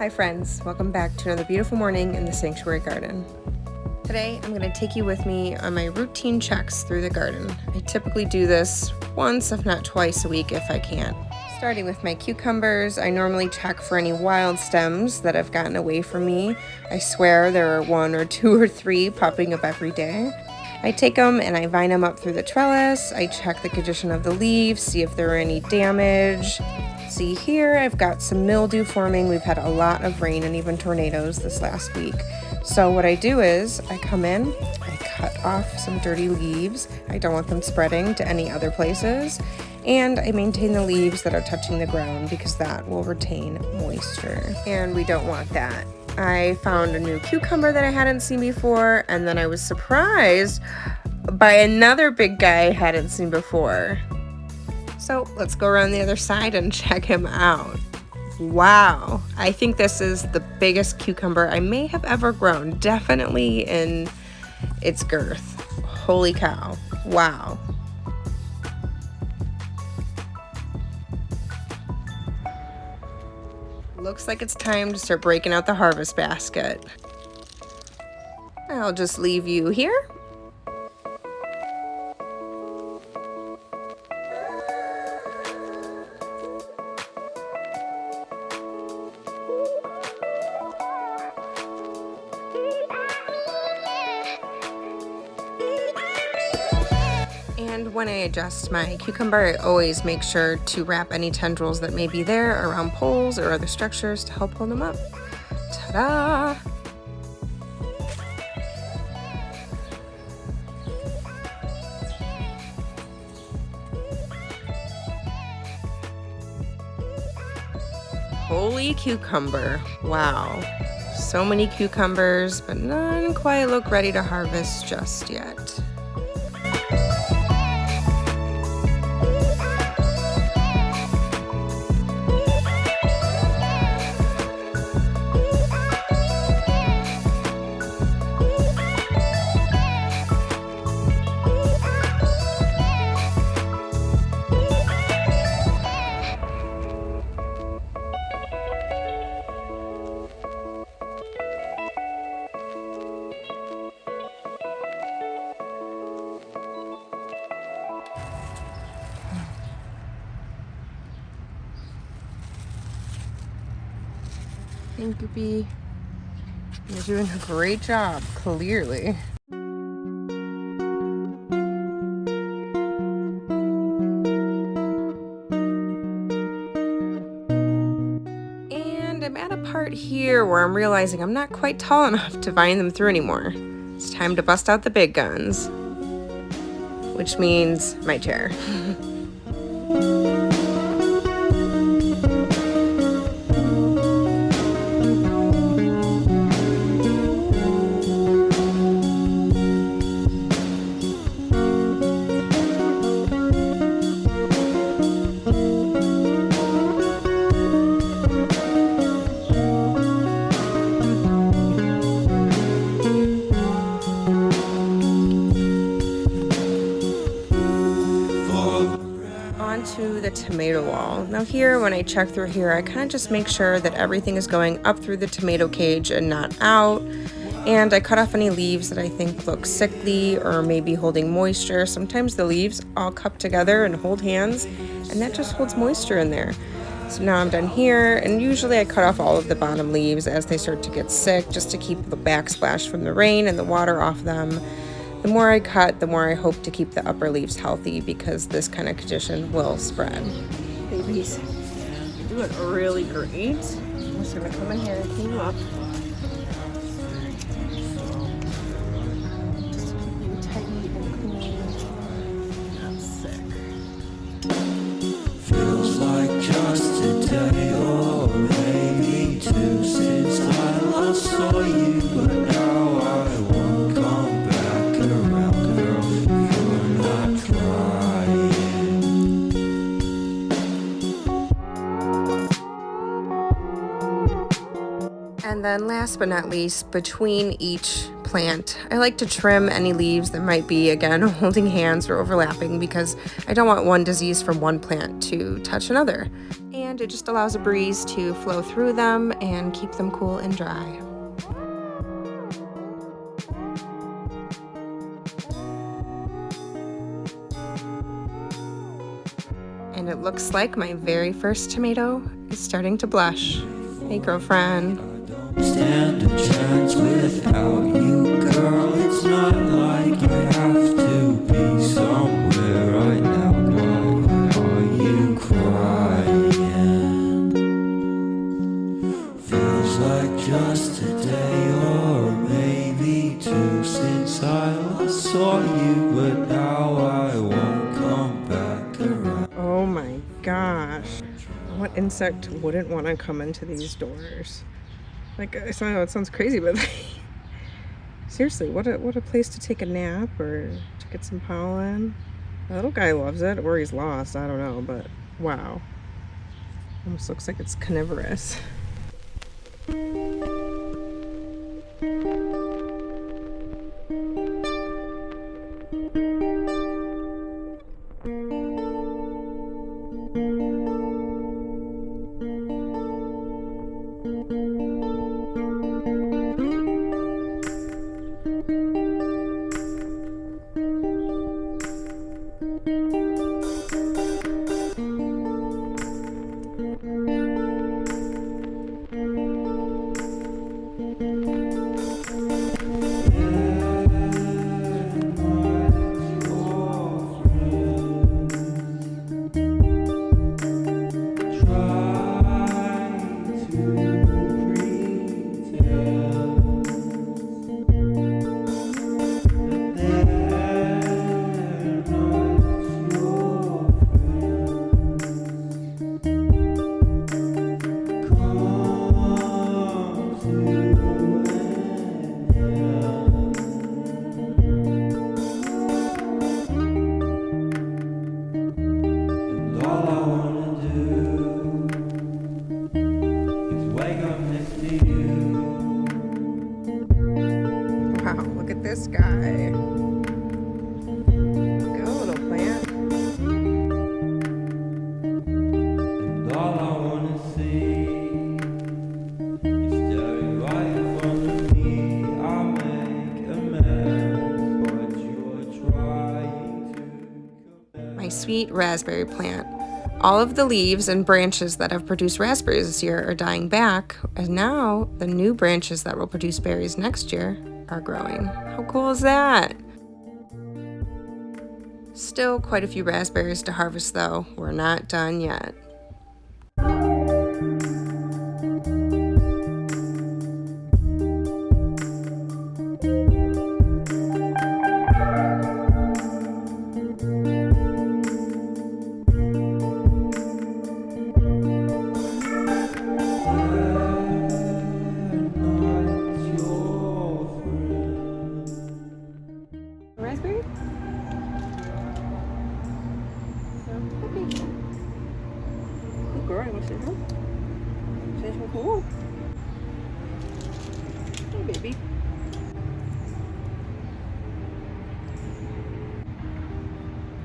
Hi friends, welcome back to another beautiful morning in the sanctuary garden. Today I'm going to take you with me on my routine checks through the garden. I typically do this once, if not twice a week if I can. Starting with my cucumbers, I normally check for any wild stems that have gotten away from me. I swear there are 1 or 2 or 3 popping up every day. I take them and I vine them up through the trellis. I check the condition of the leaves, see if there are any damage. See here, I've got some mildew forming. We've had a lot of rain and even tornadoes this last week. So what I do is I come in, I cut off some dirty leaves. I don't want them spreading to any other places. And I maintain the leaves that are touching the ground because that will retain moisture. And we don't want that. I found a new cucumber that I hadn't seen before, and then I was surprised by another big guy I hadn't seen before. So let's go around the other side and check him out. Wow, I think this is the biggest cucumber I may have ever grown, definitely in its girth. Holy cow, wow. Looks like it's time to start breaking out the harvest basket. I'll just leave you here. And when I adjust my cucumber, I always make sure to wrap any tendrils that may be there around poles or other structures to help hold them up. Ta-da! Holy cucumber. Wow. So many cucumbers, but none quite look ready to harvest just yet. Thank you, Bee. You're doing a great job, clearly. And I'm at a part here where I'm realizing I'm not quite tall enough to vine them through anymore. It's time to bust out the big guns, which means my chair. To the tomato wall. Now here, when I check through here, I kind of just make sure that everything is going up through the tomato cage and not out. And I cut off any leaves that I think look sickly or maybe holding moisture. Sometimes the leaves all cup together and hold hands, and that just holds moisture in there. So now I'm done here, and usually I cut off all of the bottom leaves as they start to get sick, just to keep the backsplash from the rain and the water off them. The more I cut, the more I hope to keep the upper leaves healthy because this kind of condition will spread. Babies, you're doing really great. I'm just gonna come in here and clean you up. Just keep you tidy and clean, not sick. Feels like just a day or maybe 2 since I last saw you, but now I won't come back. And then last but not least, between each plant, I like to trim any leaves that might be, again, holding hands or overlapping because I don't want one disease from one plant to touch another. And it just allows a breeze to flow through them and keep them cool and dry. And it looks like my very first tomato is starting to blush. Hey, girlfriend. Stand a chance without you, girl. It's not like I have to be somewhere right now. Why are you crying? Feels like just a day or maybe two since I last saw you, but now I won't come back around. Oh my gosh. What insect wouldn't want to come into these doors? Like, I know it sounds crazy, but seriously, what a place to take a nap or to get some pollen. The little guy loves it, or he's lost, I don't know, but wow. Almost looks like it's carnivorous. Wow, look at this guy. Go, little plant. And all I wanna see is staring right in front of me. I make a mess, but you are trying to. My sweet raspberry plant. All of the leaves and branches that have produced raspberries this year are dying back, and now the new branches that will produce berries next year are growing. How cool is that? Still quite a few raspberries to harvest though. We're not done yet. Raspberry? Okay. Good girl, you want to sit down? Say something cool. Hey, baby.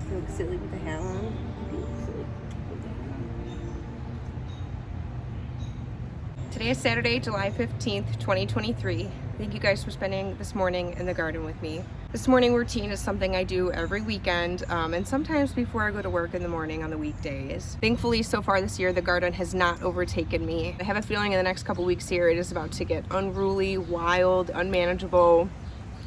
You look silly with the hat on. You look silly with the hat on. Today is Saturday, July 15th, 2023. Thank you guys for spending this morning in the garden with me. This morning routine is something I do every weekend and sometimes before I go to work in the morning on the weekdays. Thankfully, so far this year, the garden has not overtaken me. I have a feeling in the next couple weeks here, it is about to get unruly, wild, unmanageable,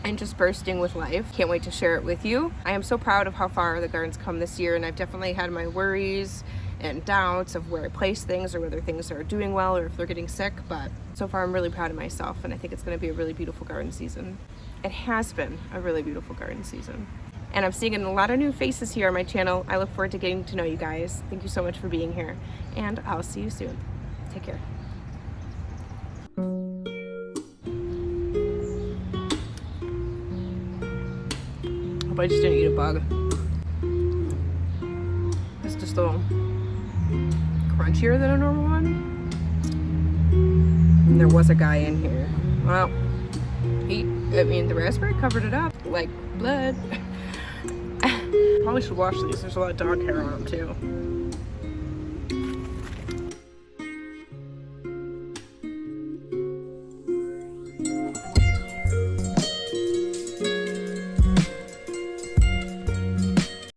and just bursting with life. Can't wait to share it with you. I am so proud of how far the garden's come this year, and I've definitely had my worries and doubts of where I place things or whether things are doing well or if they're getting sick, but so far I'm really proud of myself, and I think it's going to be a really beautiful garden season. It has been a really beautiful garden season. And I'm seeing a lot of new faces here on my channel. I look forward to getting to know you guys. Thank you so much for being here, and I'll see you soon. Take care. Hope I just didn't eat a bug. It's just a little crunchier than a normal one. And there was a guy in here. Well, he I mean, the raspberry covered it up like blood. Probably should wash these. There's a lot of dog hair on them too.